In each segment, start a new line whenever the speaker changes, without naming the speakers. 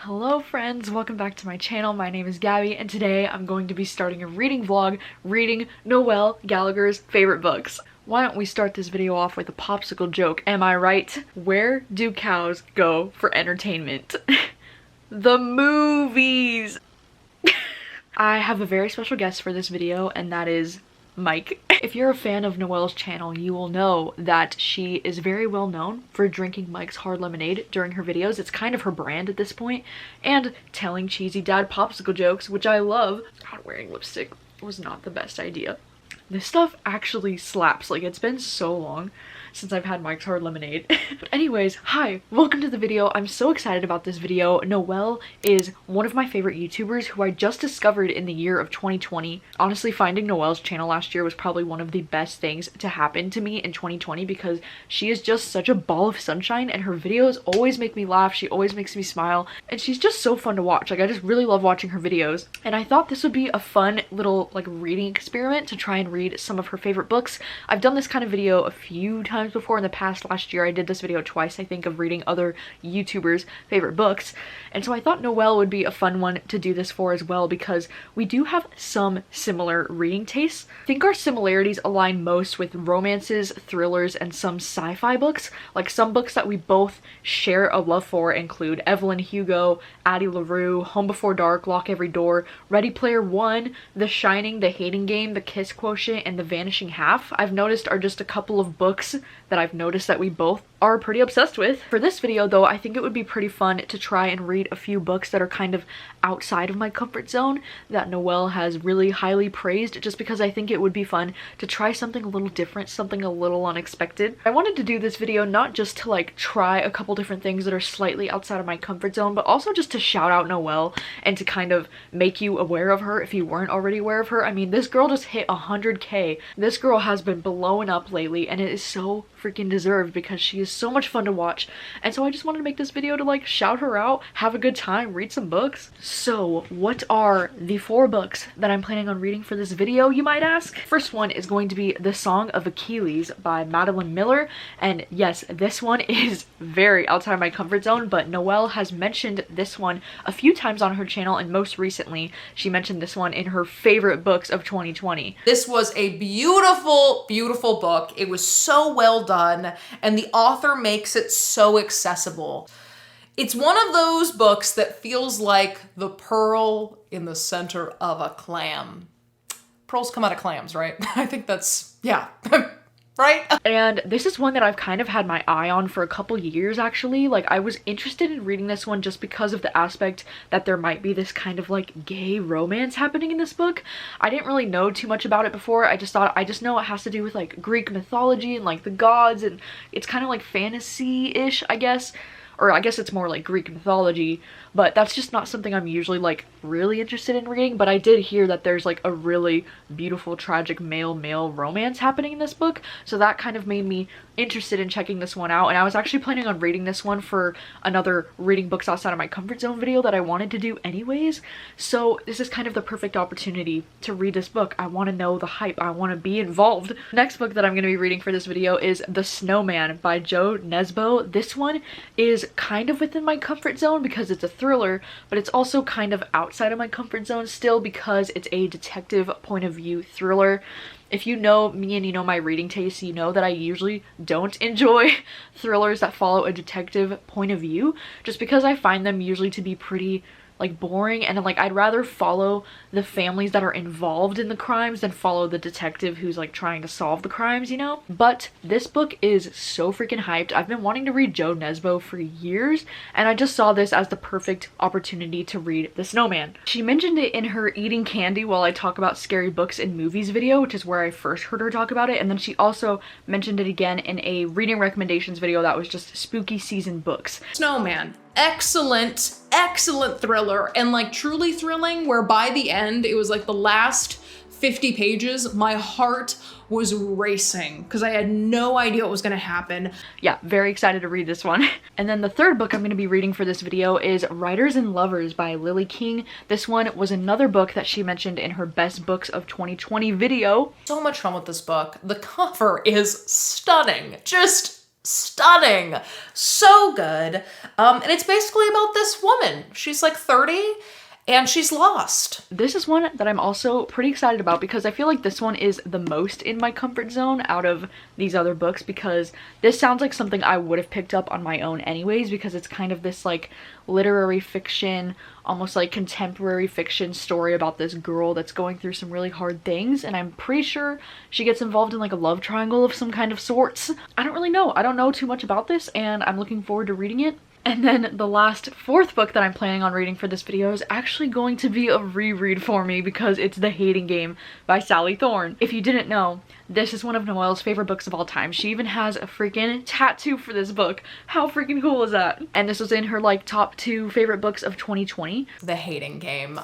Hello friends, welcome back to my channel. My name is Gabby and today I'm going to be starting a reading vlog reading Noelle Gallagher's favorite books. Why don't we start this video off with a popsicle joke, am I right? Where do cows go for entertainment? The movies! I have a very special guest for this video and that is Mike. If you're a fan of Noelle's channel, you will know that she is very well known for drinking Mike's hard lemonade during her videos. It's kind of her brand at this point, and telling cheesy dad popsicle jokes, which I love. God, wearing lipstick was not the best idea. This stuff actually slaps. Like, it's been so long since I've had Mike's hard lemonade. But anyways, hi, welcome to the video. I'm so excited about this video. Noelle is one of my favorite YouTubers who I just discovered in the year of 2020. Honestly, finding Noelle's channel last year was probably one of the best things to happen to me in 2020 because she is just such a ball of sunshine and her videos always make me laugh. She always makes me smile and she's just so fun to watch. Like, I just really love watching her videos. And I thought this would be a fun little like reading experiment to try and read some of her favorite books. I've done this kind of video a few times before in the past. Last year I did this video twice, I think, of reading other YouTubers' favorite books, and so I thought Noelle would be a fun one to do this for as well because we do have some similar reading tastes. I think our similarities align most with romances, thrillers, and some sci-fi books. Like, some books that we both share a love for include Evelyn Hugo, Addie LaRue, Home Before Dark, Lock Every Door, Ready Player One, The Shining, The Hating Game, The Kiss Quotient, and The Vanishing Half. I've noticed are just a couple of books that I've noticed that we both are pretty obsessed with. For this video though, I think it would be pretty fun to try and read a few books that are kind of outside of my comfort zone that Noelle has really highly praised, just because I think it would be fun to try something a little different, something a little unexpected. I wanted to do this video not just to like try a couple different things that are slightly outside of my comfort zone, but also just to shout out Noelle and to kind of make you aware of her if you weren't already aware of her. I mean, this girl just hit 100K. This girl has been blowing up lately and it is so freaking deserved because she is so much fun to watch, and so I just wanted to make this video to like shout her out, have a good time, read some books. So what are the 4 books that I'm planning on reading for this video, you might ask? First one is going to be The Song of Achilles by Madeline Miller, and yes, this one is very outside of my comfort zone, but Noelle has mentioned this one a few times on her channel, and most recently she mentioned this one in her favorite books of 2020.
This was a beautiful, beautiful book. It was so well done, and the author makes it so accessible. It's one of those books that feels like the pearl in the center of a clam. Pearls come out of clams, right? I think that's, yeah. Right?
And this is one that I've kind of had my eye on for a couple years actually. Like, I was interested in reading this one just because of the aspect that there might be this kind of like gay romance happening in this book. I didn't really know too much about it before. I just know it has to do with like Greek mythology and like the gods, and it's kind of like fantasy-ish, I guess. Or I guess it's more like Greek mythology, but that's just not something I'm usually like really interested in reading. But I did hear that there's like a really beautiful tragic male-male romance happening in this book, so that kind of made me interested in checking this one out. And I was actually planning on reading this one for another reading books outside of my comfort zone video that I wanted to do anyways, so this is kind of the perfect opportunity to read this book. I want to know the hype, I want to be involved. Next book that I'm going to be reading for this video is The Snowman by Jo Nesbø. This one is kind of within my comfort zone because it's a thriller, but it's also kind of outside of my comfort zone still because it's a detective point of view thriller. If you know me and you know my reading taste, you know that I usually don't enjoy thrillers that follow a detective point of view, just because I find them usually to be pretty like boring, and like I'd rather follow the families that are involved in the crimes than follow the detective who's like trying to solve the crimes, you know? But this book is so freaking hyped. I've been wanting to read Jo Nesbø for years, and I just saw this as the perfect opportunity to read The Snowman. She mentioned it in her Eating Candy While I Talk About Scary Books and Movies video, which is where I first heard her talk about it, and then she also mentioned it again in a reading recommendations video that was just spooky season books.
Snowman. Excellent, excellent thriller, and like truly thrilling, where by the end, it was like the last 50 pages, my heart was racing because I had no idea what was going to happen.
Yeah, very excited to read this one. And then the third book I'm going to be reading for this video is Writers and Lovers by Lily King. This one was another book that she mentioned in her Best Books of 2020 video.
So much fun with this book. The cover is stunning. Just stunning. So good. And it's basically about this woman. She's like 30 and she's lost.
This is one that I'm also pretty excited about because I feel like this one is the most in my comfort zone out of these other books, because this sounds like something I would have picked up on my own anyways, because it's kind of this like literary fiction, almost like contemporary fiction story about this girl that's going through some really hard things, and I'm pretty sure she gets involved in like a love triangle of some kind of sorts. I don't really know. I don't know too much about this, and I'm looking forward to reading it. And then the last fourth book that I'm planning on reading for this video is actually going to be a reread for me, because it's The Hating Game by Sally Thorne. If you didn't know, this is one of Noelle's favorite books of all time. She even has a freaking tattoo for this book. How freaking cool is that? And this was in her like top 2 favorite books of 2020.
The Hating Game.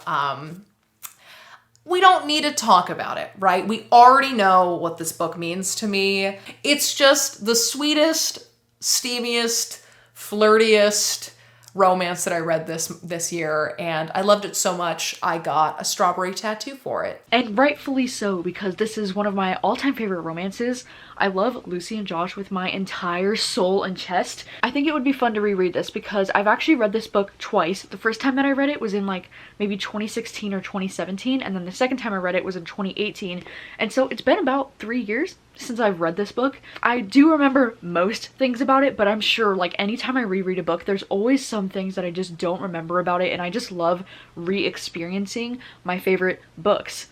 We don't need to talk about it, right? We already know what this book means to me. It's just the sweetest, steamiest, flirtiest romance that I read this year, and I loved it so much I got a strawberry tattoo for it.
And rightfully so, because this is one of my all-time favorite romances. I love Lucy and Josh with my entire soul and chest. I think it would be fun to reread this because I've actually read this book twice. The first time that I read it was in like maybe 2016 or 2017, and then the second time I read it was in 2018, and so it's been about 3 years since I've read this book. I do remember most things about it, but I'm sure like anytime I reread a book, there's always some things that I just don't remember about it, and I just love re-experiencing my favorite books.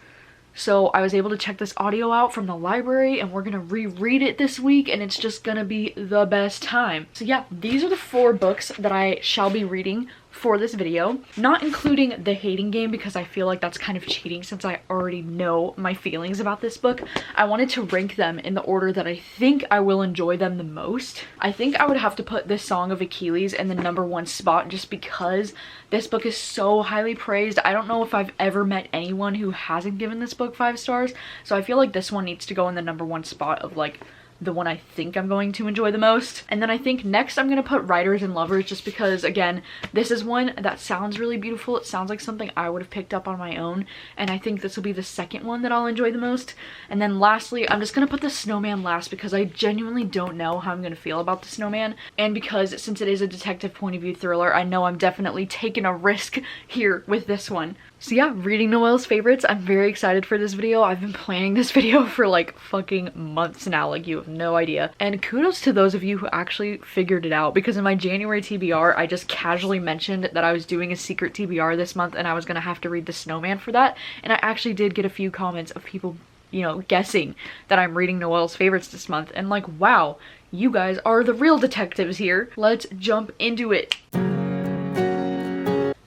So I was able to check this audio out from the library, and we're gonna reread it this week, and it's just gonna be the best time. So yeah, these are the 4 books that I shall be reading for this video, not including The Hating Game because I feel like that's kind of cheating since I already know my feelings about this book. I wanted to rank them in the order that I think I will enjoy them the most. I think I would have to put this Song of Achilles in the #1 spot just because this book is so highly praised. I don't know if I've ever met anyone who hasn't given this book 5 stars, so I feel like this one needs to go in the #1 spot of like the one I think I'm going to enjoy the most. And then I think next I'm gonna put Writers and Lovers, just because again, this is one that sounds really beautiful. It sounds like something I would have picked up on my own, and I think this will be the second one that I'll enjoy the most. And then lastly, I'm just gonna put the Snowman last because I genuinely don't know how I'm gonna feel about the Snowman, and because since it is a detective point of view thriller, I know I'm definitely taking a risk here with this one. So yeah, reading Noelle's favorites. I'm very excited for this video. I've been planning this video for like fucking months now, like you have no idea. And kudos to those of you who actually figured it out, because in my January TBR, I just casually mentioned that I was doing a secret TBR this month and I was gonna have to read the Snowman for that. And I actually did get a few comments of people, you know, guessing that I'm reading Noelle's favorites this month. And like, wow, you guys are the real detectives here. Let's jump into it.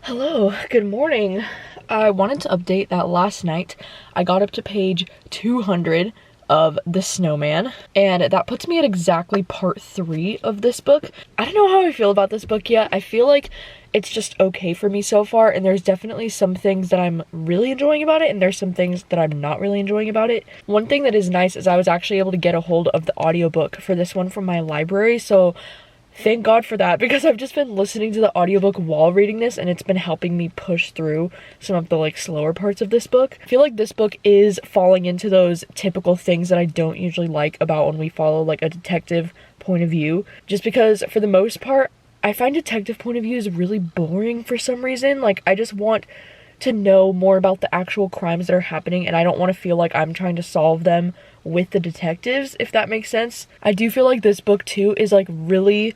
Hello, good morning. I wanted to update that last night I got up to page 200 of The Snowman, and that puts me at exactly part 3 of this book. I don't know how I feel about this book yet. I feel like it's just okay for me so far, and there's definitely some things that I'm really enjoying about it, and there's some things that I'm not really enjoying about it. One thing that is nice is I was actually able to get a hold of the audiobook for this one from my library, so thank God for that, because I've just been listening to the audiobook while reading this, and it's been helping me push through some of the like slower parts of this book. I feel like this book is falling into those typical things that I don't usually like about when we follow like a detective point of view, just because for the most part I find detective point of views really boring for some reason. Like, I just want to know more about the actual crimes that are happening, and I don't want to feel like I'm trying to solve them with the detectives, if that makes sense. I do feel like this book too is like really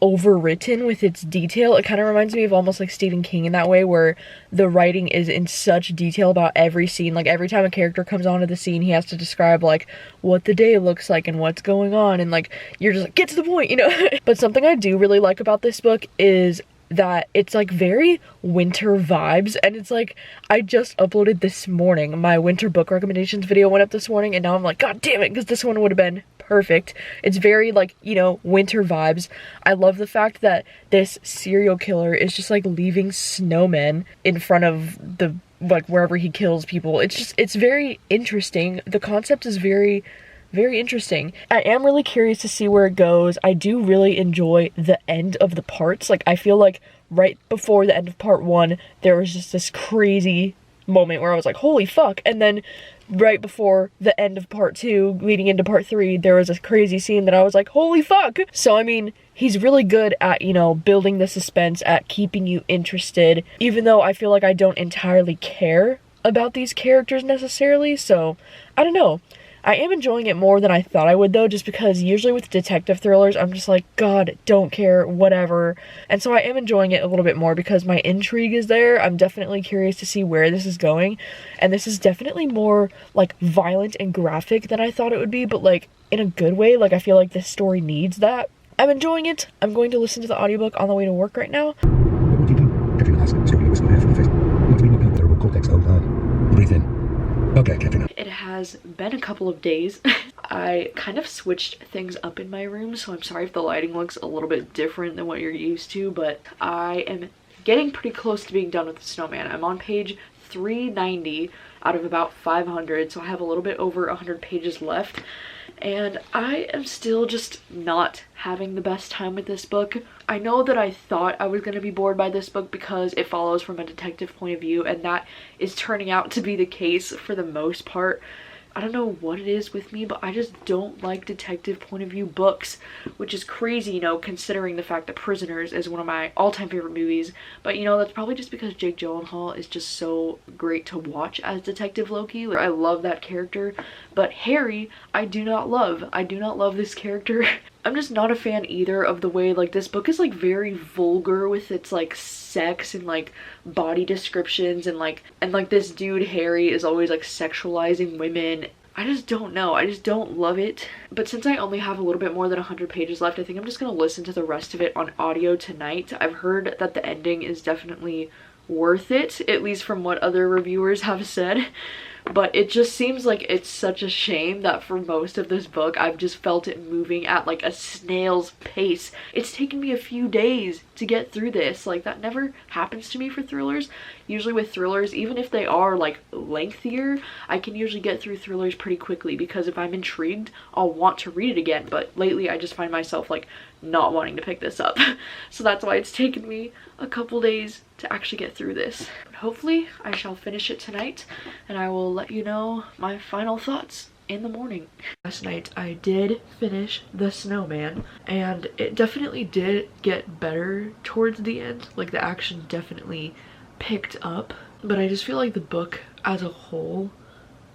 overwritten with its detail. It kind of reminds me of almost like Stephen King in that way, where the writing is in such detail about every scene. Like, every time a character comes onto the scene, he has to describe like what the day looks like and what's going on, and like you're just like, get to the point, you know. But something I do really like about this book is that it's like very winter vibes, and it's like, I just uploaded this morning, my winter book recommendations video went up this morning, and now I'm like, god damn it, because this one would have been perfect. It's very like, you know, winter vibes. I love the fact that this serial killer is just like leaving snowmen in front of the like wherever he kills people. It's just, it's very interesting. The concept is very interesting. I am really curious to see where it goes. I do really enjoy the end of the parts. Like, I feel like right before the end of part 1, there was just this crazy moment where I was like, holy fuck. And then right before the end of part 2, leading into part 3, there was a crazy scene that I was like, holy fuck. So I mean, he's really good at, you know, building the suspense, at keeping you interested, even though I feel like I don't entirely care about these characters necessarily. So I don't know. I am enjoying it more than I thought I would, though, just because usually with detective thrillers, I'm just like, God, don't care, whatever. And so I am enjoying it a little bit more because my intrigue is there. I'm definitely curious to see where this is going. And this is definitely more, like, violent and graphic than I thought it would be, but, like, in a good way. Like, I feel like this story needs that. I'm enjoying it. I'm going to listen to the audiobook on the way to work right now.
What would you do? Katrina asked, scraping a whistle of air from her face. Not to be knocked out with cerebral cortex. Oh, no. Breathe in. Okay, Katrina.
It has been a couple of days. I kind of switched things up in my room, so I'm sorry if the lighting looks a little bit different than what you're used to, but I am getting pretty close to being done with the Snowman. I'm on page 390 out of about 500, so I have a little bit over 100 pages left. And I am still just not having the best time with this book. I know that I thought I was going to be bored by this book because it follows from a detective point of view, and that is turning out to be the case for the most part. I don't know what it is with me, but I just don't like detective point of view books, which is crazy, you know, considering the fact that Prisoners is one of my all-time favorite movies. But, you know, that's probably just because Jake Gyllenhaal is just so great to watch as Detective Loki. Like, I love that character, but Harry, I do not love. I do not love this character. I'm just not a fan either of the way, like, this book is, like, very vulgar with its, like, sex and, like, body descriptions and, like, this dude Harry is always, like, sexualizing women. I just don't know. I just don't love it. But since I only have a little bit more than 100 pages left, I think I'm just gonna listen to the rest of it on audio tonight. I've heard that the ending is definitely worth it, at least from what other reviewers have said. But it just seems like it's such a shame that for most of this book, I've just felt it moving at like a snail's pace. It's taken me a few days to get through this. Like, that never happens to me for thrillers. Usually with thrillers, even if they are like lengthier, I can usually get through thrillers pretty quickly because if I'm intrigued, I'll want to read it again. But lately I just find myself like not wanting to pick this up. So that's why it's taken me a couple days to actually get through this. But hopefully I shall finish it tonight and I will let you know my final thoughts in the morning. Last night I did finish The Snowman and it definitely did get better towards the end. Like, the action definitely picked up, but I just feel like the book as a whole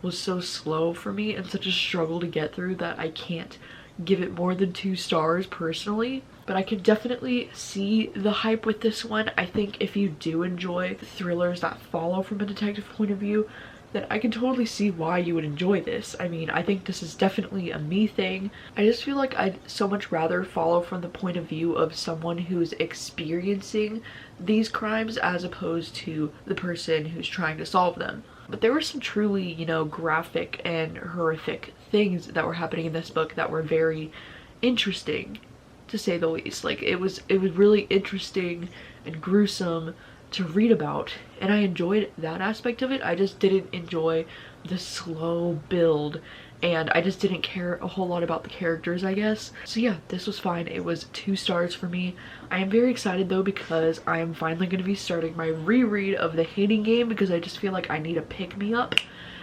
was so slow for me and such a struggle to get through that I can't give it more than 2 stars personally. But I can definitely see the hype with this one. I think if you do enjoy thrillers that follow from a detective point of view, then I can totally see why you would enjoy this. I mean, I think this is definitely a me thing. I just feel like I'd so much rather follow from the point of view of someone who's experiencing these crimes as opposed to the person who's trying to solve them. But there were some truly, you know, graphic and horrific things that were happening in this book that were very interesting, to say the least. Like, it was really interesting and gruesome to read about, and I enjoyed that aspect of it. I just didn't enjoy the slow build, and I just didn't care a whole lot about the characters, I guess. So yeah, this was fine. It was 2 stars for me. I am very excited though because I am finally going to be starting my reread of The Hating Game because I just feel like I need a pick-me-up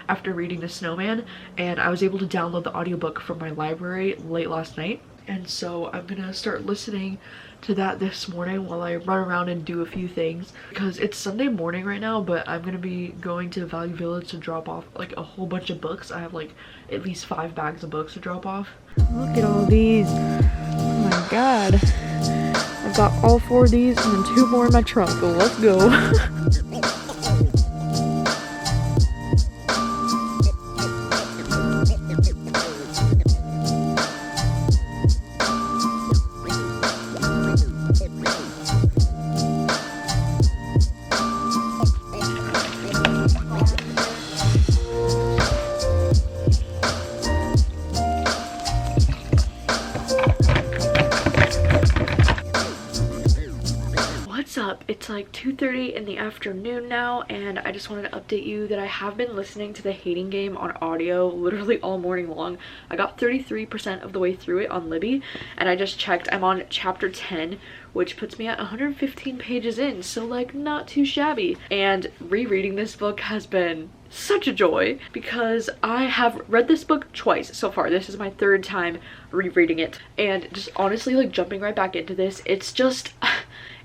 after reading The Snowman, and I was able to download the audiobook from my library late last night, and so I'm gonna start listening to that this morning while I run around and do a few things because it's Sunday morning right now, but I'm gonna be going to Value Village to drop off like a whole bunch of books. I have like at least 5 bags of books to drop off. Look at all these. Oh my god. I've got all 4 of these and then 2 more in my trunk, so let's go. It's like 2:30 in the afternoon now, and I just wanted to update you that I have been listening to The Hating Game on audio literally all morning long. I got 33% of the way through it on Libby, and I just checked. I'm on chapter 10, which puts me at 115 pages in, so like not too shabby. And rereading this book has been such a joy because I have read this book twice so far. This is my third time rereading it, and just honestly like jumping right back into this, it's just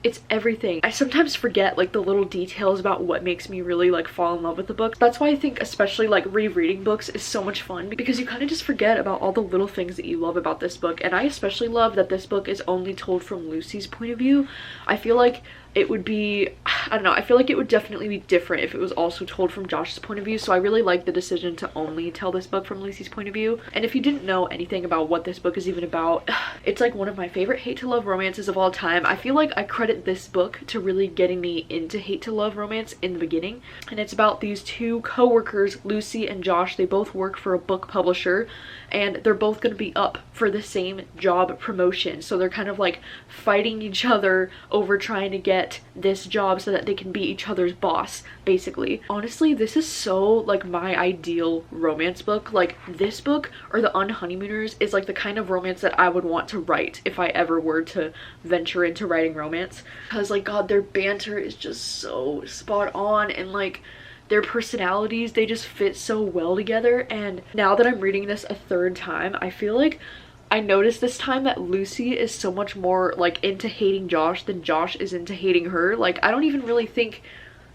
it's everything. I sometimes forget like the little details about what makes me really like fall in love with the book. That's why I think especially like rereading books is so much fun, because you kind of just forget about all the little things that you love about this book. And I especially love that this book is only told from Lucy's point of view. I feel like it would be, I don't know, I feel like it would definitely be different if it was also told from Josh's point of view. So I really like the decision to only tell this book from Lucy's point of view. And if you didn't know anything about what this book is even about, it's like one of my favorite hate to love romances of all time. I feel like I credit this book to really getting me into hate to love romance in the beginning. And it's about these two co-workers, Lucy and Josh. They both work for a book publisher, and they're both going to be up for the same job promotion. So they're kind of like fighting each other over trying to get this job so that they can be each other's boss, basically. Honestly, this is so like my ideal romance book. Like this book or The Unhoneymooners is like the kind of romance that I would want to write if I ever were to venture into writing romance, because like god, their banter is just so spot on, and like their personalities, they just fit so well together. And now that I'm reading this a third time, I feel like I noticed this time that Lucy is so much more like into hating Josh than Josh is into hating her. Like I don't even really think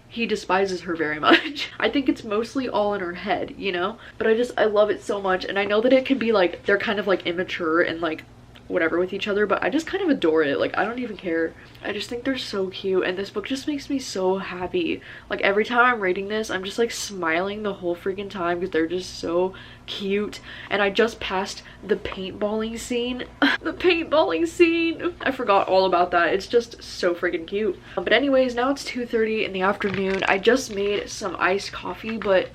he despises her very much. I think it's mostly all in her head, you know? But I love it so much. And I know that it can be like, they're kind of like immature and like whatever with each other, but I just kind of adore it. Like I don't even care. I just think they're so cute, and this book just makes me so happy. Like every time I'm reading this, I'm just like smiling the whole freaking time because they're just so cute. And I just passed the paintballing scene. The paintballing scene, I forgot all about that. It's just so freaking cute. But anyways, now it's 2:30 in the afternoon. I just made some iced coffee, but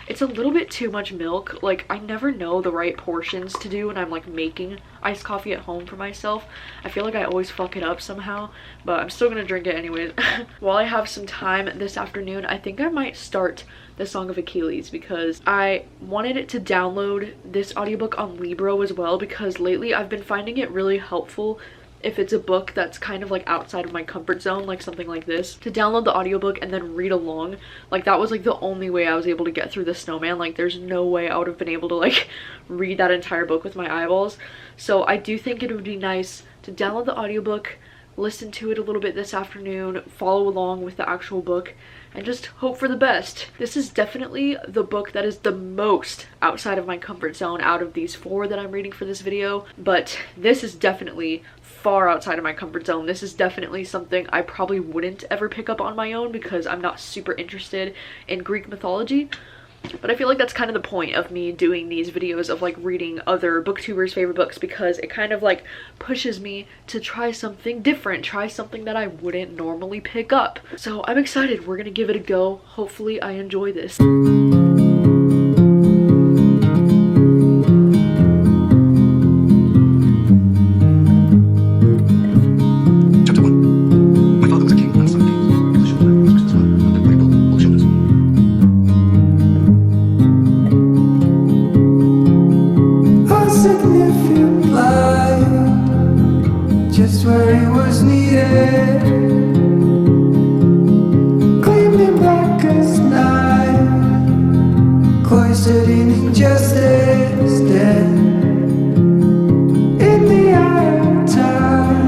it's a little bit too much milk. Like I never know the right portions to do when I'm like making iced coffee at home for myself. I feel like I always fuck it up somehow, but I'm still gonna drink it anyways. While I have some time this afternoon, I think I might start The Song of Achilles, because I wanted it to download this audiobook on Libro as well, because lately I've been finding it really helpful if it's a book that's kind of like outside of my comfort zone, like something like this, to download the audiobook and then read along. Like that was like the only way I was able to get through the Snowman. Like there's no way I would have been able to like read that entire book with my eyeballs. So I do think it would be nice to download the audiobook, listen to it a little bit this afternoon, follow along with the actual book, and just hope for the best. This is definitely the book that is the most outside of my comfort zone out of these four that I'm reading for this video, but this is definitely far outside of my comfort zone. This is definitely something I probably wouldn't ever pick up on my own because I'm not super interested in Greek mythology. But I feel like that's kind of the point of me doing these videos of like reading other booktubers' favorite books, because it kind of like pushes me to try something different, try something that I wouldn't normally pick up. So I'm excited. We're gonna give it a go. Hopefully I enjoy this.
Chapter 1. My father was a king, and son of kings. He was a short man, he was Christmas well, and very broad, all shoulders.
A significant light, just where it was needed, gleaming black as night, cloistered in injustice, dead in the eye of time.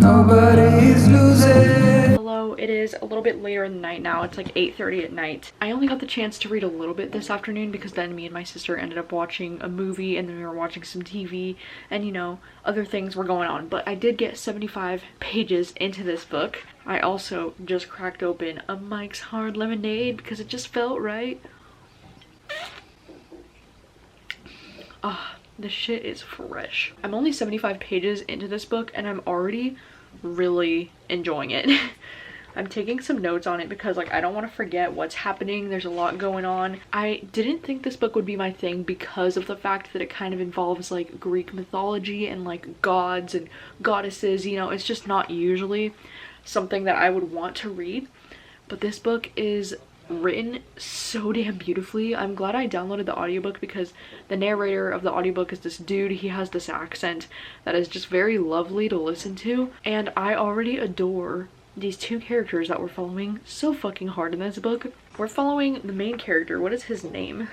Nobody is losing.
Hello, it is a little bit later in the night now. It's like 8:30 at night. I only got the chance to read a little bit this afternoon because then me and my sister ended up watching a movie, and then we were watching some TV, and you know, other things were going on. But I did get 75 pages into this book. I also just cracked open a Mike's Hard Lemonade because it just felt right. Ah, this shit is fresh. I'm only 75 pages into this book and I'm already really enjoying it. I'm taking some notes on it because like I don't want to forget what's happening. There's a lot going on. I didn't think this book would be my thing because of the fact that it kind of involves like Greek mythology and like gods and goddesses, you know, it's just not usually something that I would want to read, but this book is written so damn beautifully. I'm glad I downloaded the audiobook because the narrator of the audiobook is this dude. He has this accent that is just very lovely to listen to, and I already adore these two characters that we're following so fucking hard in this book. We're following the main character. What is his name?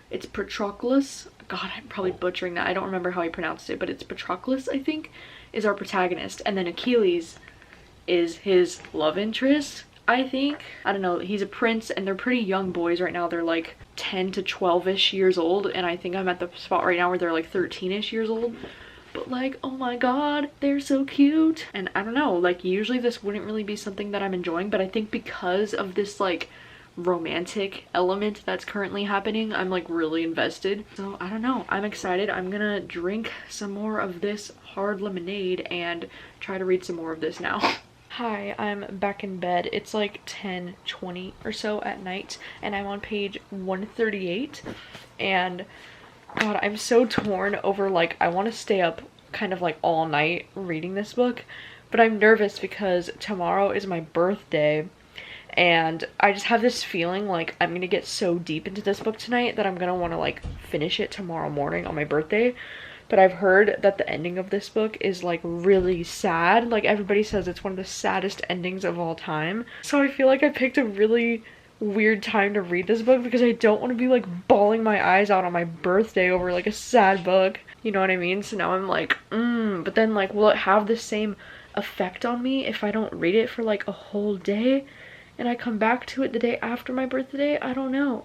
It's Patroclus. God, I'm probably butchering that. I don't remember how he pronounced it, but it's Patroclus, I think, is our protagonist, and then Achilles is his love interest, I think. I don't know, he's a prince, and they're pretty young boys right now. They're like 10 to 12-ish years old, and I think I'm at the spot right now where they're like 13-ish years old. But like, oh my god, they're so cute. And I don't know, like usually this wouldn't really be something that I'm enjoying, but I think because of this like romantic element that's currently happening, I'm like really invested. So I don't know, I'm excited. I'm gonna drink some more of this hard lemonade and try to read some more of this now. Hi, I'm back in bed. It's like 10:20 or so at night, and I'm on page 138, and god, I'm so torn over like I want to stay up kind of like all night reading this book, but I'm nervous because tomorrow is my birthday, and I just have this feeling like I'm gonna get so deep into this book tonight that I'm gonna want to like finish it tomorrow morning on my birthday. But I've heard that the ending of this book is like really sad. Like everybody says it's one of the saddest endings of all time. So I feel like I picked a really weird time to read this book because I don't want to be like bawling my eyes out on my birthday over like a sad book. You know what I mean? So now I'm like, but then like will it have the same effect on me if I don't read it for like a whole day and I come back to it the day after my birthday? I don't know.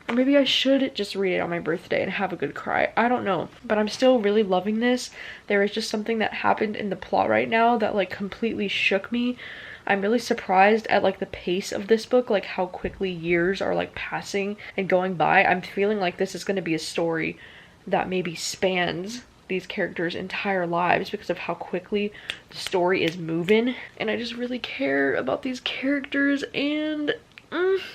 Or maybe I should just read it on my birthday and have a good cry. I don't know. But I'm still really loving this. There is just something that happened in the plot right now that like completely shook me. I'm really surprised at like the pace of this book, like how quickly years are like passing and going by. I'm feeling like this is going to be a story that maybe spans these characters' entire lives because of how quickly the story is moving. And I just really care about these characters and...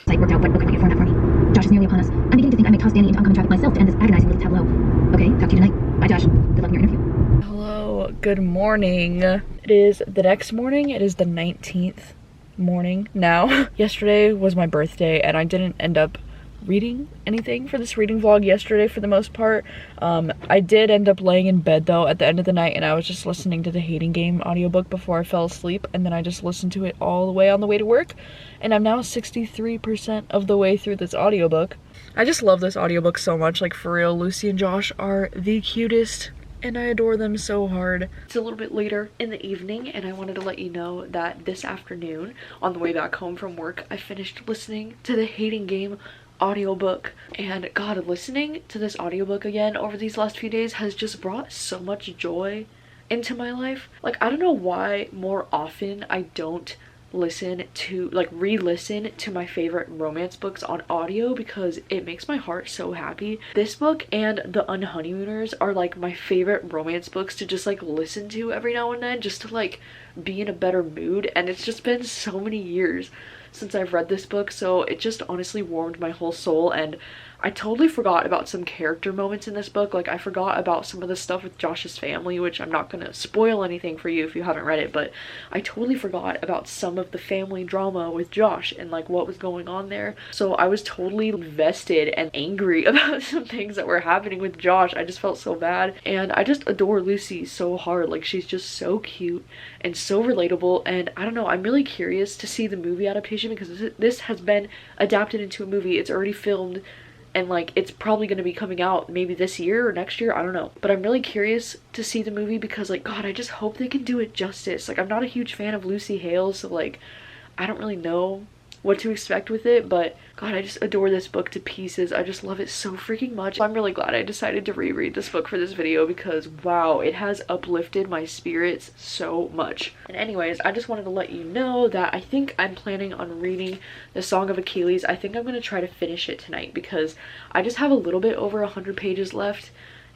Site worked out what book could make a format for me. Josh is nearly upon us. I'm beginning to think I may toss Danny into oncoming traffic myself to end this agonizing little tableau. Okay, talk to you tonight. Bye, Josh. Good luck in your interview.
Hello, good morning. It is the next morning. It is the 19th morning now. Yesterday was my birthday and I didn't end up reading anything for this reading vlog yesterday for the most part. I did end up laying in bed though at the end of the night, and I was just listening to the Hating Game audiobook before I fell asleep, and then I just listened to it all the way on the way to work, and I'm now 63% of the way through this audiobook. I just love this audiobook so much, like for real. Lucy and Josh are the cutest and I adore them so hard. It's a little bit later in the evening and I wanted to let you know that this afternoon on the way back home from work I finished listening to the Hating Game audiobook, and god, listening to this audiobook again over these last few days has just brought so much joy into my life. Like I don't know why more often I don't listen to like re-listen to my favorite romance books on audio, because it makes my heart so happy. This book and The Unhoneymooners are like my favorite romance books to just like listen to every now and then just to like be in a better mood, and it's just been so many years since I've read this book, so it just honestly warmed my whole soul. And I totally forgot about some character moments in this book. Like I forgot about some of the stuff with Josh's family, which I'm not gonna spoil anything for you if you haven't read it, but I totally forgot about some of the family drama with Josh and like what was going on there. So I was totally invested and angry about some things that were happening with Josh. I just felt so bad, and I just adore Lucy so hard. Like she's just so cute and so relatable, and I don't know, I'm really curious to see the movie adaptation because this has been adapted into a movie. It's already filmed, and like it's probably going to be coming out maybe this year or next year, I don't know, but I'm really curious to see the movie because like god, I just hope they can do it justice. Like I'm not a huge fan of Lucy Hale, so like I don't really know what to expect with it, but god, I just adore this book to pieces. I just love it so freaking much. I'm really glad I decided to reread this book for this video because wow, it has uplifted my spirits so much. And anyways, I just wanted to let you know that I think I'm planning on reading the Song of Achilles. I think I'm going to try to finish it tonight because I just have a little bit over 100 pages left,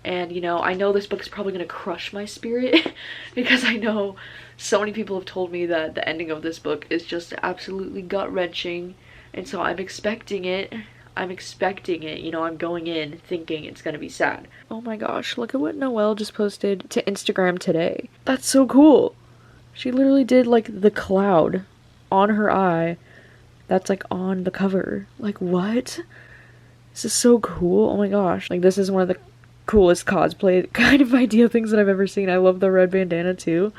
and you know, I know this book is probably going to crush my spirit because I know so many people have told me that the ending of this book is just absolutely gut-wrenching, and so I'm expecting it. You know, I'm going in thinking it's gonna be sad. Oh my gosh, look at what Noelle just posted to Instagram today. That's so cool. She literally did like the cloud on her eye that's like on the cover. Like, what? This is so cool. Oh my gosh. Like, this is one of the coolest cosplay kind of idea things that I've ever seen. I love the red bandana too.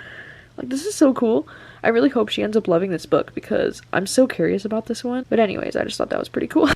Like, this is so cool. I really hope she ends up loving this book because I'm so curious about this one. But anyways, I just thought that was pretty cool.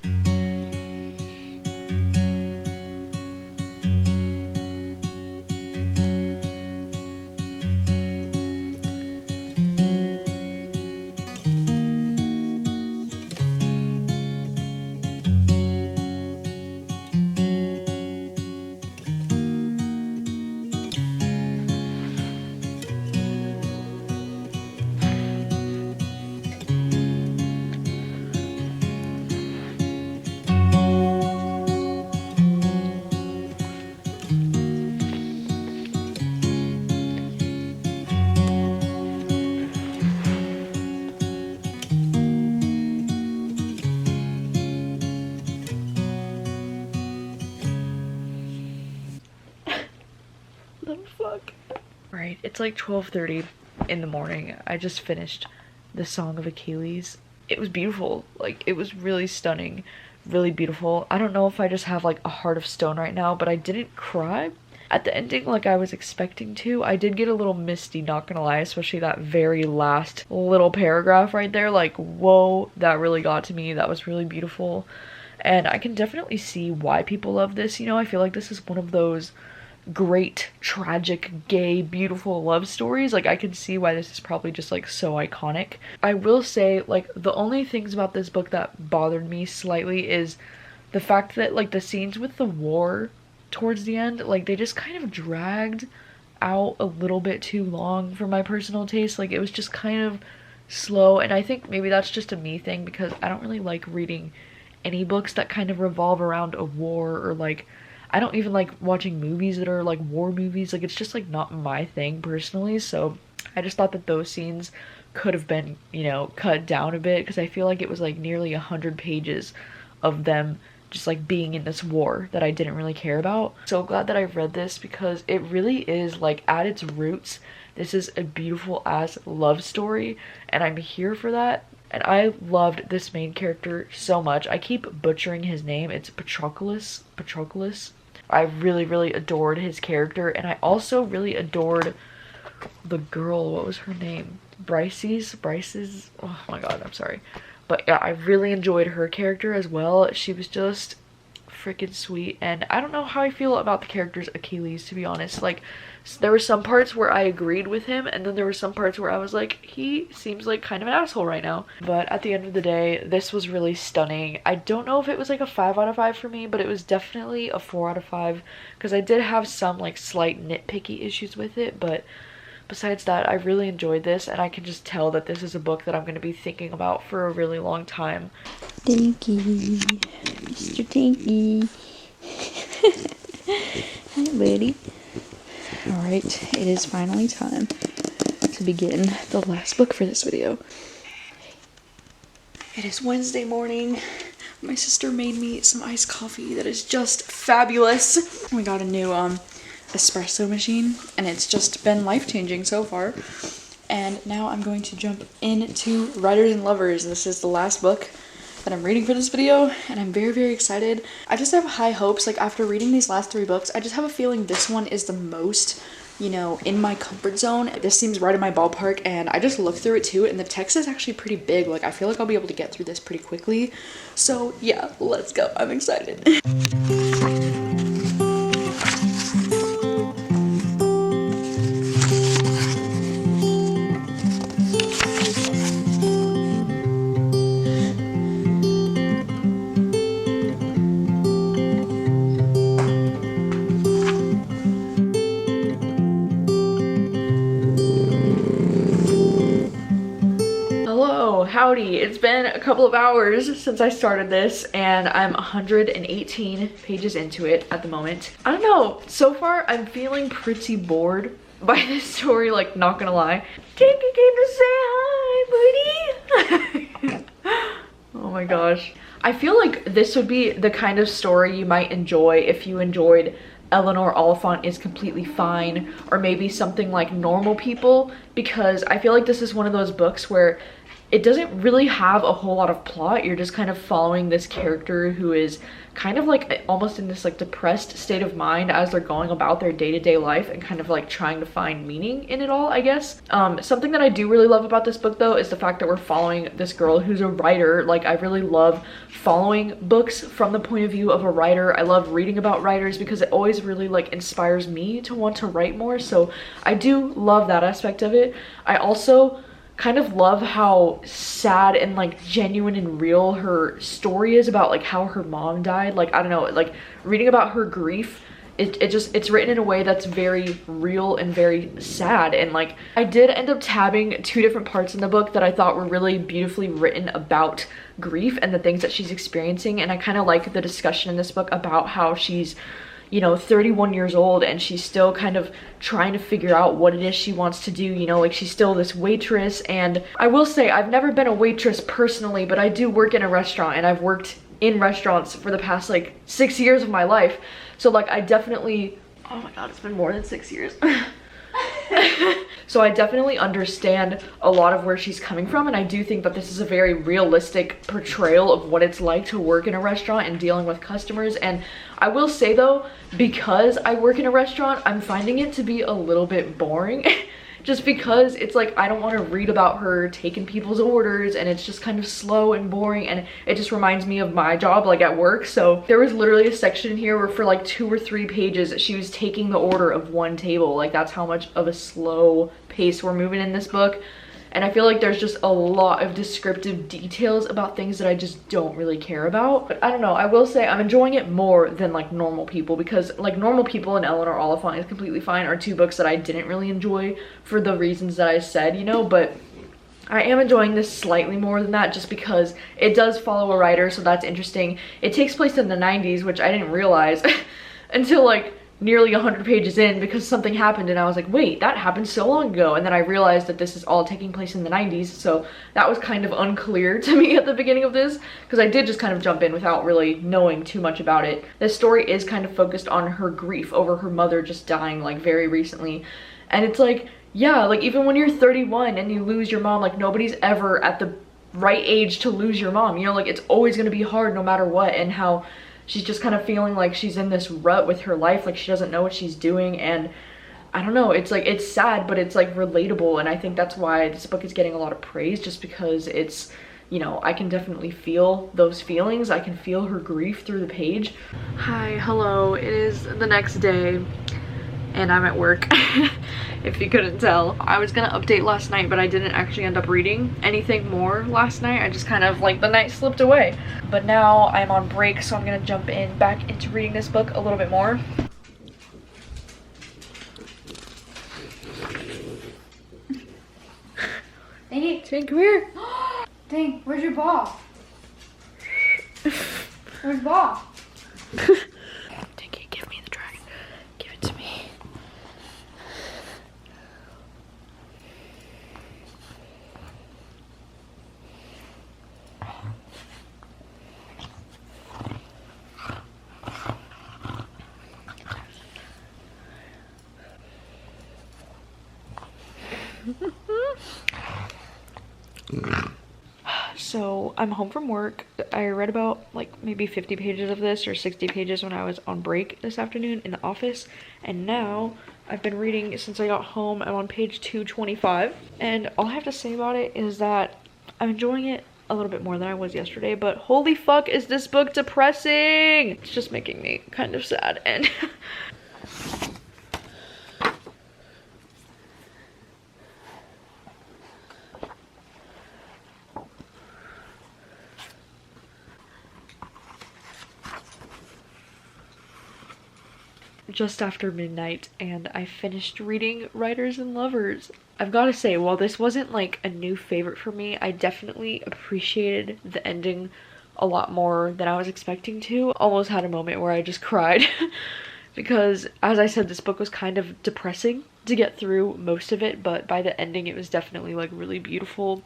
Right, it's like 12:30 in the morning. I just finished the Song of Achilles. It was beautiful. Like, it was really stunning, really beautiful. I don't know if I just have like a heart of stone right now, but I didn't cry at the ending like I was expecting to. I did get a little misty, not gonna lie, especially that very last little paragraph right there. Like, whoa, that really got to me. That was really beautiful. And I can definitely see why people love this. You know, I feel like this is one of those great, tragic, gay, beautiful love stories. Like, I can see why this is probably just like so iconic. I will say, like, the only things about this book that bothered me slightly is the fact that like the scenes with the war towards the end, like, they just kind of dragged out a little bit too long for my personal taste. Like, it was just kind of slow, and I think maybe that's just a me thing because I don't really like reading any books that kind of revolve around a war, or like I don't even like watching movies that are like war movies. Like, it's just like not my thing personally. So I just thought that those scenes could have been, you know, cut down a bit because I feel like it was like nearly 100 pages of them just like being in this war that I didn't really care about. So glad that I've read this because it really is like at its roots, this is a beautiful ass love story and I'm here for that. And I loved this main character so much. I keep butchering his name. It's Patroclus. I really, really adored his character. And I also really adored the girl. What was her name? Bryce's? Oh my god, I'm sorry. But yeah, I really enjoyed her character as well. She was just freaking sweet. And I don't know how I feel about the character's Achilles, to be honest. Like, there were some parts where I agreed with him, and then there were some parts where I was like, he seems like kind of an asshole right now. But at the end of the day, this was really stunning. I don't know if it was like a 5 out of 5 for me, but it was definitely a 4 out of 5 because I did have some like slight nitpicky issues with it, but besides that, I really enjoyed this, and I can just tell that this is a book that I'm going to be thinking about for a really long time.
Tinky, Mr. Tinky. Hi, buddy. Alright, it is finally time to begin the last book for this video. It is Wednesday morning. My sister made me some iced coffee that is just fabulous. We got a new espresso machine, and it's just been life-changing so far. And now I'm going to jump into Writers and Lovers. This is the last book that I'm reading for this video, and I'm very, very excited. I just have high hopes. Like, after reading these last 3 books, I just have a feeling this one is the most, you know, in my comfort zone. This seems right in my ballpark, and I just looked through it too, and the text is actually pretty big. Like, I feel like I'll be able to get through this pretty quickly. So yeah, let's go. I'm excited.
Howdy, it's been a couple of hours since I started this and I'm 118 pages into it at the moment. I don't know, so far I'm feeling pretty bored by this story, like, not gonna lie. Tinky came to say hi, buddy. Oh my gosh. I feel like this would be the kind of story you might enjoy if you enjoyed Eleanor Oliphant is completely fine, or maybe something like Normal People, because I feel like this is one of those books where it doesn't really have a whole lot of plot. You're just kind of following this character who is kind of like almost in this like depressed state of mind as they're going about their day-to-day life and kind of like trying to find meaning in it all, I guess. Something that I do really love about this book though is the fact that we're following this girl who's a writer. Like, I really love following books from the point of view of a writer. I love reading about writers because it always really like inspires me to want to write more, so I do love that aspect of it. I also kind of love how sad and like genuine and real her story is about like how her mom died. Like, I don't know, like reading about her grief, it's written in a way that's very real and very sad. And like, I did end up tabbing 2 different parts in the book that I thought were really beautifully written about grief and the things that she's experiencing. And I kind of like the discussion in this book about how she's, you know, 31 years old and she's still kind of trying to figure out what it is she wants to do, you know, like she's still this waitress. And I will say, I've never been a waitress personally, but I do work in a restaurant, and I've worked in restaurants for the past like 6 years of my life. So like, I definitely, oh my god, it's been more than 6 years. So I definitely understand a lot of where she's coming from, and I do think that this is a very realistic portrayal of what it's like to work in a restaurant and dealing with customers. And I will say though, because I work in a restaurant, I'm finding it to be a little bit boring. Just because it's like, I don't want to read about her taking people's orders, and it's just kind of slow and boring, and it just reminds me of my job like at work. So there was literally a section here where for like 2 or 3 pages she was taking the order of one table. Like, that's how much of a slow pace we're moving in this book. And I feel like there's just a lot of descriptive details about things that I just don't really care about. But I don't know, I will say I'm enjoying it more than like Normal People, because like Normal People and Eleanor Oliphant is completely fine are 2 books that I didn't really enjoy for the reasons that I said, you know. But I am enjoying this slightly more than that, just because it does follow a writer, so that's interesting. It takes place in the 90s, which I didn't realize until like nearly 100 pages in, because something happened and I was like, wait, that happened so long ago. And then I realized that this is all taking place in the 90s, so that was kind of unclear to me at the beginning of this, because I did just kind of jump in without really knowing too much about it. This story is kind of focused on her grief over her mother just dying like very recently. And it's like, yeah, like even when you're 31 and you lose your mom, like nobody's ever at the right age to lose your mom, you know, like it's always going to be hard no matter what. And how she's just kind of feeling like she's in this rut with her life, like she doesn't know what she's doing. And I don't know, it's like, it's sad, but it's like relatable. And I think that's why this book is getting a lot of praise, just because it's, you know, I can definitely feel those feelings. I can feel her grief through the page. Hi, hello, it is the next day and I'm at work. If you couldn't tell, I was gonna update last night, but I didn't actually end up reading anything more last night. I just kind of like, the night slipped away. But now I'm on break, so I'm gonna jump back into reading this book a little bit more.
Dang it.
Jane, come here.
Dang, where's your ball? Where's the ball?
Dinky, give me the dragon. Give it to me. So I'm home from work. I read about like maybe 50 pages of this or 60 pages when I was on break this afternoon in the office, and now I've been reading since I got home. I'm on page 225, and all I have to say about it is that I'm enjoying it a little bit more than I was yesterday, but holy fuck is this book depressing. It's just making me kind of sad. And just after midnight, and I finished reading Writers and Lovers. I've got to say, while this wasn't like a new favorite for me, I definitely appreciated the ending a lot more than I was expecting to. Almost had a moment where I just cried because, as I said, this book was kind of depressing to get through most of it, but by the ending it was definitely like really beautiful.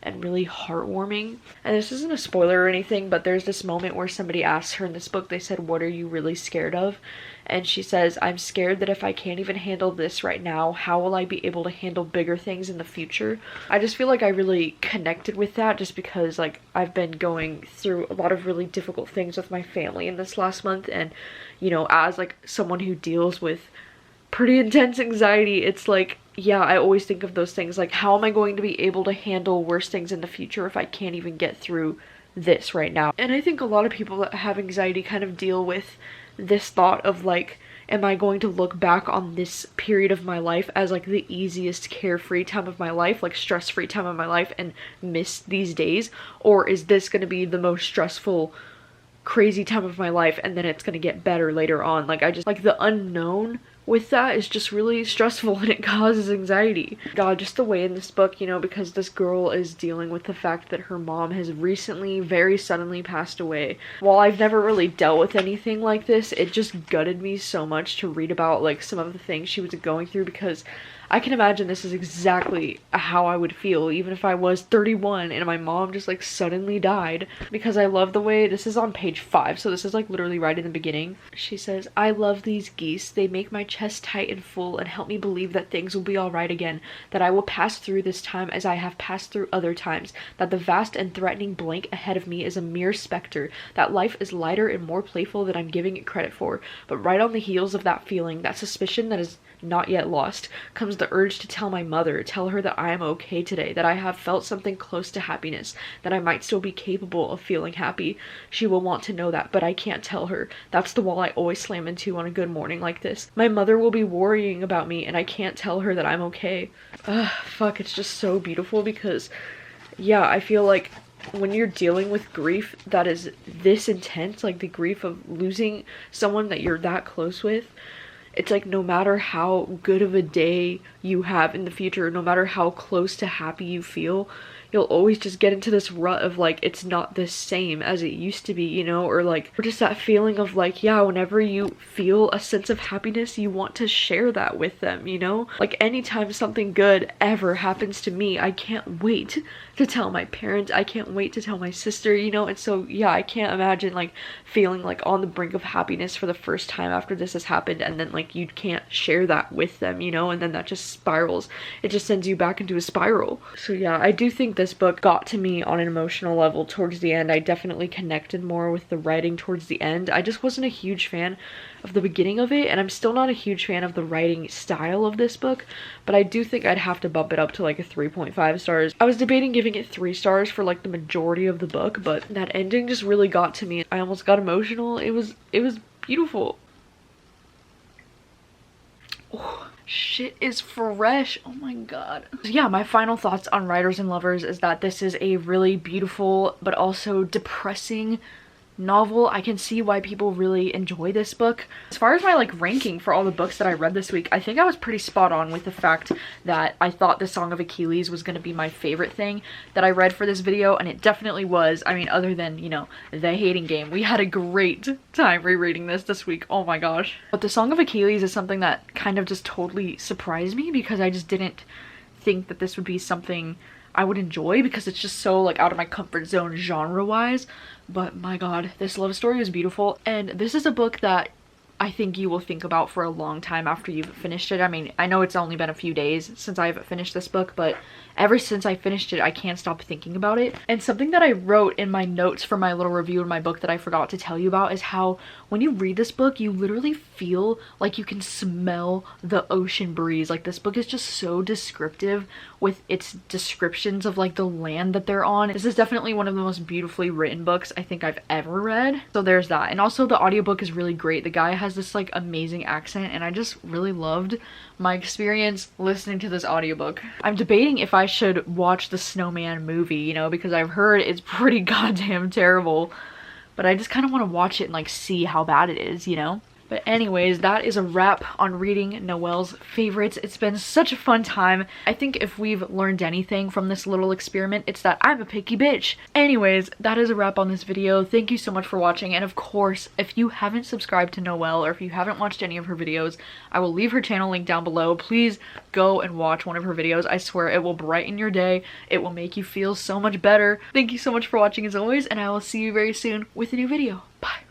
and really heartwarming. And this isn't a spoiler or anything, but there's this moment where somebody asks her in this book, they said, "What are you really scared of?" And she says, "I'm scared that if I can't even handle this right now, how will I be able to handle bigger things in the future?" I just feel like I really connected with that just because like I've been going through a lot of really difficult things with my family in this last month, and you know, as like someone who deals with pretty intense anxiety, it's like, yeah, I always think of those things like, how am I going to be able to handle worse things in the future if I can't even get through this right now? And I think a lot of people that have anxiety kind of deal with this thought of like, am I going to look back on this period of my life as like the easiest carefree time of my life, like stress-free time of my life, and miss these days? Or is this going to be the most stressful, crazy time of my life and then it's going to get better later on? Like, I just like the unknown with that is just really stressful and it causes anxiety. God, just the way in this book, you know, because this girl is dealing with the fact that her mom has recently very suddenly passed away. While I've never really dealt with anything like this, it just gutted me so much to read about like some of the things she was going through, because I can imagine this is exactly how I would feel even if I was 31 and my mom just like suddenly died. Because I love the way, this is on page 5, so this is like literally right in the beginning. She says, "I love these geese. They make my chest tight and full and help me believe that things will be alright again, that I will pass through this time as I have passed through other times, that the vast and threatening blank ahead of me is a mere specter, that life is lighter and more playful than I'm giving it credit for." But right on the heels of that feeling, that suspicion that is not yet lost, comes the urge to tell my mother, tell her that I am okay today, that I have felt something close to happiness, that I might still be capable of feeling happy. She will want to know that, but I can't tell her. That's the wall I always slam into on a good morning like this. My mother will be worrying about me and I can't tell her that I'm okay. Ugh, fuck, it's just so beautiful because, yeah, I feel like when you're dealing with grief that is this intense, like the grief of losing someone that you're that close with, it's like no matter how good of a day you have in the future, no matter how close to happy you feel, you'll always just get into this rut of like, it's not the same as it used to be, you know? Or like, or just that feeling of like, yeah, whenever you feel a sense of happiness, you want to share that with them, you know? Like anytime something good ever happens to me, I can't wait to tell my parents, I can't wait to tell my sister, you know? And so yeah, I can't imagine like feeling like on the brink of happiness for the first time after this has happened, and then like you can't share that with them, you know? And then that just spirals. It just sends you back into a spiral. So yeah, I do think this book got to me on an emotional level towards the end. I definitely connected more with the writing towards the end. I just wasn't a huge fan of the beginning of it, and I'm still not a huge fan of the writing style of this book, but I do think I'd have to bump it up to like a 3.5 stars. I was debating giving it 3 stars for like the majority of the book, but that ending just really got to me. I almost got emotional. It was beautiful. Oh, shit is fresh. Oh my god. Yeah, my final thoughts on Writers and Lovers is that this is a really beautiful but also depressing novel. I can see why people really enjoy this book. As far as my like ranking for all the books that I read this week, I think I was pretty spot on with the fact that I thought The Song of Achilles was going to be my favorite thing that I read for this video, and it definitely was. I mean, other than, you know, The Hating Game. We had a great time rereading this week. Oh my gosh. But The Song of Achilles is something that kind of just totally surprised me, because I just didn't think that this would be something I would enjoy, because it's just so like out of my comfort zone genre wise. But my god, this love story is beautiful, and this is a book that I think you will think about for a long time after you've finished it. I mean, I know it's only been a few days since I've finished this book, but ever since I finished it, I can't stop thinking about it. And something that I wrote in my notes for my little review of my book that I forgot to tell you about is how when you read this book, you literally feel like you can smell the ocean breeze. Like, this book is just so descriptive with its descriptions of like the land that they're on. This is definitely one of the most beautifully written books I think I've ever read. So there's that. And also the audiobook is really great. The guy has this like amazing accent, and I just really loved my experience listening to this audiobook. I'm debating if I should watch the Snowman movie, you know, because I've heard it's pretty goddamn terrible, but I just kind of want to watch it and like see how bad it is, you know? But anyways, that is a wrap on reading Noelle's favorites. It's been such a fun time. I think if we've learned anything from this little experiment, it's that I'm a picky bitch. Anyways, that is a wrap on this video. Thank you so much for watching, and of course, if you haven't subscribed to Noelle or if you haven't watched any of her videos, I will leave her channel link down below. Please go and watch one of her videos. I swear it will brighten your day. It will make you feel so much better. Thank you so much for watching as always, and I will see you very soon with a new video. Bye.